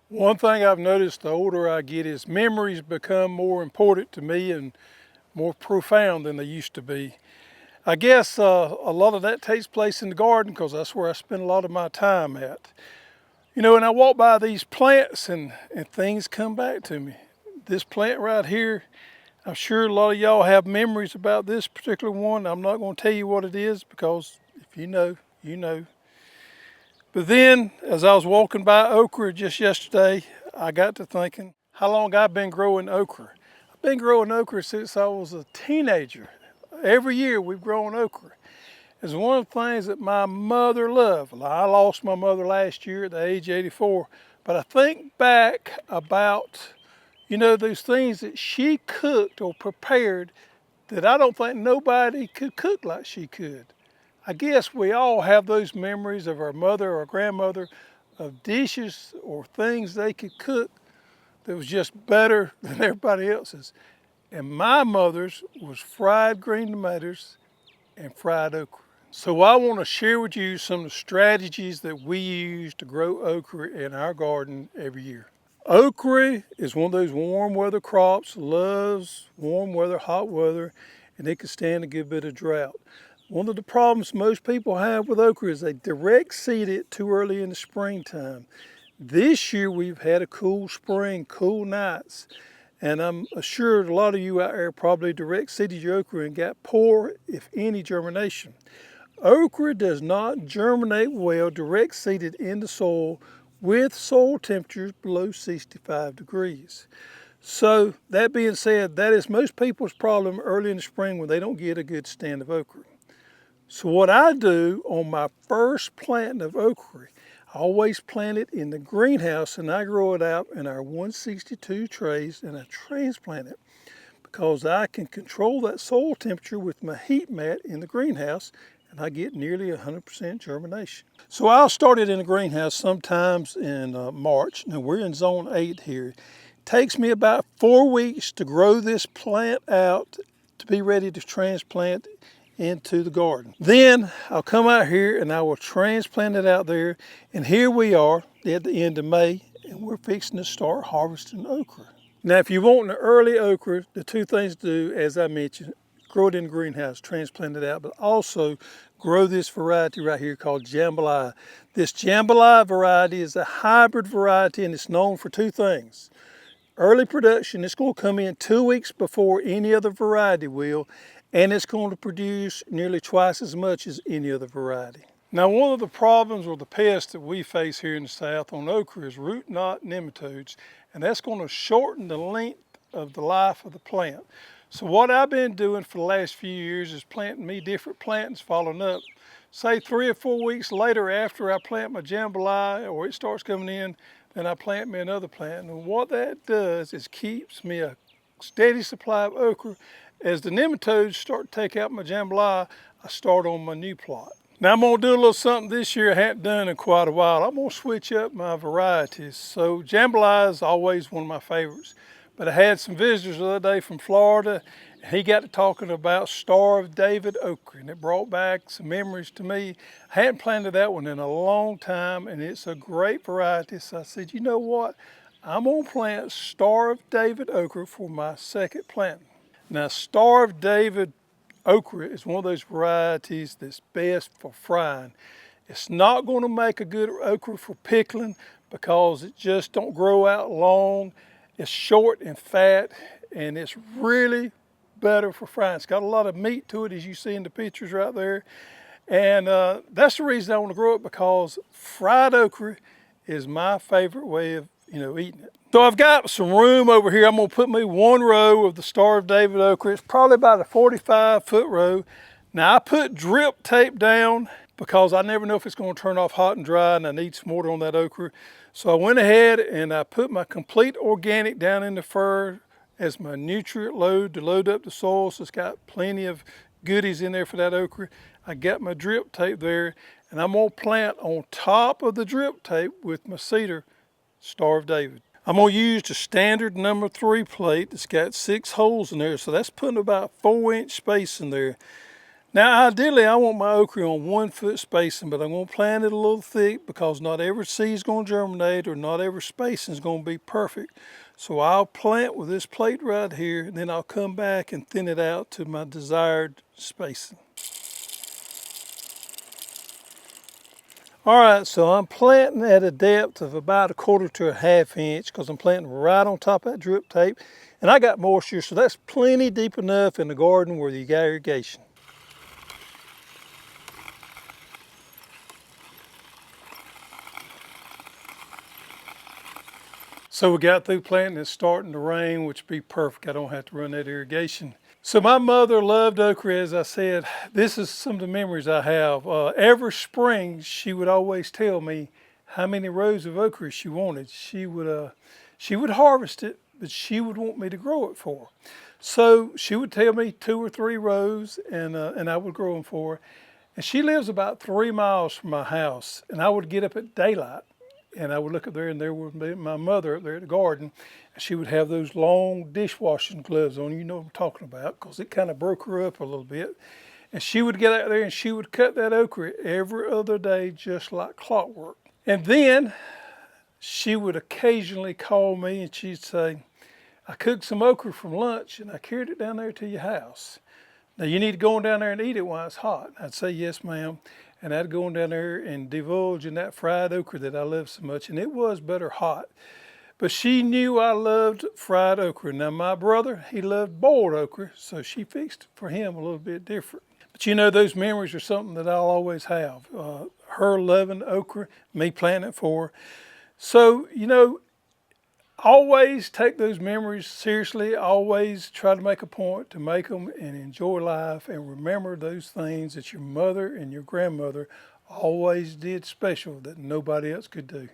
One thing I've noticed the older I get is memories become more important to me and more profound than they used to be. I guess a lot of that takes place in the garden because that's where I spend a lot of my time at. You know, and I walk by these plants and things come back to me. This plant right here, I'm sure a lot of y'all have memories about this particular one. I'm not going to tell you what it is because if you know, you know. But then, as I was walking by okra just yesterday, I got to thinking how long I've been growing okra. I've been growing okra since I was a teenager. Every year we've grown okra. It's one of the things that my mother loved. I lost my mother last year at the age of 84, but I think back about, you know, those things that she cooked or prepared that I don't think nobody could cook like she could. I guess we all have those memories of our mother or grandmother of dishes or things they could cook that was just better than everybody else's. And my mother's was fried green tomatoes and fried okra. So I want to share with you some of the strategies that we use to grow okra in our garden every year. Okra is one of those warm weather crops, loves warm weather, hot weather, and it can stand a good bit of drought. One of the problems most people have with okra is they direct seed it too early in the springtime. This year we've had a cool spring, cool nights, and I'm assured a lot of you out there probably direct seeded your okra and got poor, if any, germination. Okra does not germinate well direct seeded in the soil with soil temperatures below 65 degrees. So that being said, that is most people's problem early in the spring when they don't get a good stand of okra. So what I do on my first planting of okra, I always plant it in the greenhouse and I grow it out in our 162 trays and I transplant it because I can control that soil temperature with my heat mat in the greenhouse and I get nearly 100% germination. So I'll start it in the greenhouse sometimes in March. Now we're in zone 8 here. It takes me about 4 weeks to grow this plant out to be ready to transplant into the garden. Then I'll come out here and I will transplant it out there. And here we are at the end of May and we're fixing to start harvesting okra. Now if you want an early okra, the two things to do, as I mentioned, grow it in the greenhouse, transplant it out, but also grow this variety right here called Jambalaya. This Jambalaya variety is a hybrid variety and it's known for two things. Early production, it's going to come in 2 weeks before any other variety will, and it's going to produce nearly twice as much as any other variety. Now one of the problems or the pests that we face here in the South on okra is root knot nematodes, and that's going to shorten the length of the life of the plant. So what I've been doing for the last few years is planting me different plantings following up. Say 3 or 4 weeks later after I plant my jambalaya or it starts coming in, then I plant me another plant. And what that does is keeps me a steady supply of okra. As the nematodes start to take out my jambalaya, I start on my new plot. Now I'm going to do a little something this year I hadn't done in quite a while. I'm going to switch up my varieties. So jambalaya is always one of my favorites. But I had some visitors the other day from Florida, and he got to talking about Star of David okra, and it brought back some memories to me. I hadn't planted that one in a long time, and it's a great variety. So I said, you know what? I'm going to plant Star of David okra for my second planting. Now, Star of David okra is one of those varieties that's best for frying. It's not going to make a good okra for pickling because it just don't grow out long. It's short and fat, and it's really better for frying. It's got a lot of meat to it, as you see in the pictures right there. And that's the reason I want to grow it, because fried okra is my favorite way of, eating it. So I've got some room over here. I'm going to put me one row of the Star of David okra. It's probably about a 45-foot row. Now I put drip tape down because I never know if it's going to turn off hot and dry, and I need some water on that okra. So I went ahead and I put my complete organic down in the fur as my nutrient load to load up the soil, so it's got plenty of goodies in there for that okra. I got my drip tape there, and I'm going to plant on top of the drip tape with my cedar Star of David. I'm going to use the standard number 3 plate that's got 6 holes in there, so that's putting about 4-inch space in there. Now, ideally, I want my okra on 1 foot spacing, but I'm going to plant it a little thick because not every seed is going to germinate or not every spacing is going to be perfect. So I'll plant with this plate right here, and then I'll come back and thin it out to my desired spacing. All right, so I'm planting at a depth of about 1/4 to 1/2 inch because I'm planting right on top of that drip tape. And I got moisture, so that's plenty deep enough in the garden where you got irrigation. So we got through planting, it's starting to rain, which would be perfect. I don't have to run that irrigation. So my mother loved okra, as I said. This is some of the memories I have. Every spring, she would always tell me how many rows of okra she wanted. She would harvest it, but she would want me to grow it for her. So she would tell me 2 or 3 rows, and I would grow them for her. And she lives about 3 miles from my house, and I would get up at daylight. And I would look up there, and there would be my mother up there at the garden. And she would have those long dishwashing gloves on. You know what I'm talking about, because it kind of broke her up a little bit. And she would get out there and she would cut that okra every other day, just like clockwork. And then she would occasionally call me and she'd say, I cooked some okra from lunch and I carried it down there to your house. Now you need to go on down there and eat it while it's hot. I'd say, yes, ma'am. And I'd go on down there and divulge in that fried okra that I love so much. And it was better hot. But she knew I loved fried okra. Now my brother, he loved boiled okra, so she fixed it for him a little bit different. But you know, those memories are something that I'll always have. Her loving okra, me planting it for her. So, you know, always take those memories seriously. Always try to make a point to make them and enjoy life and remember those things that your mother and your grandmother always did special that nobody else could do.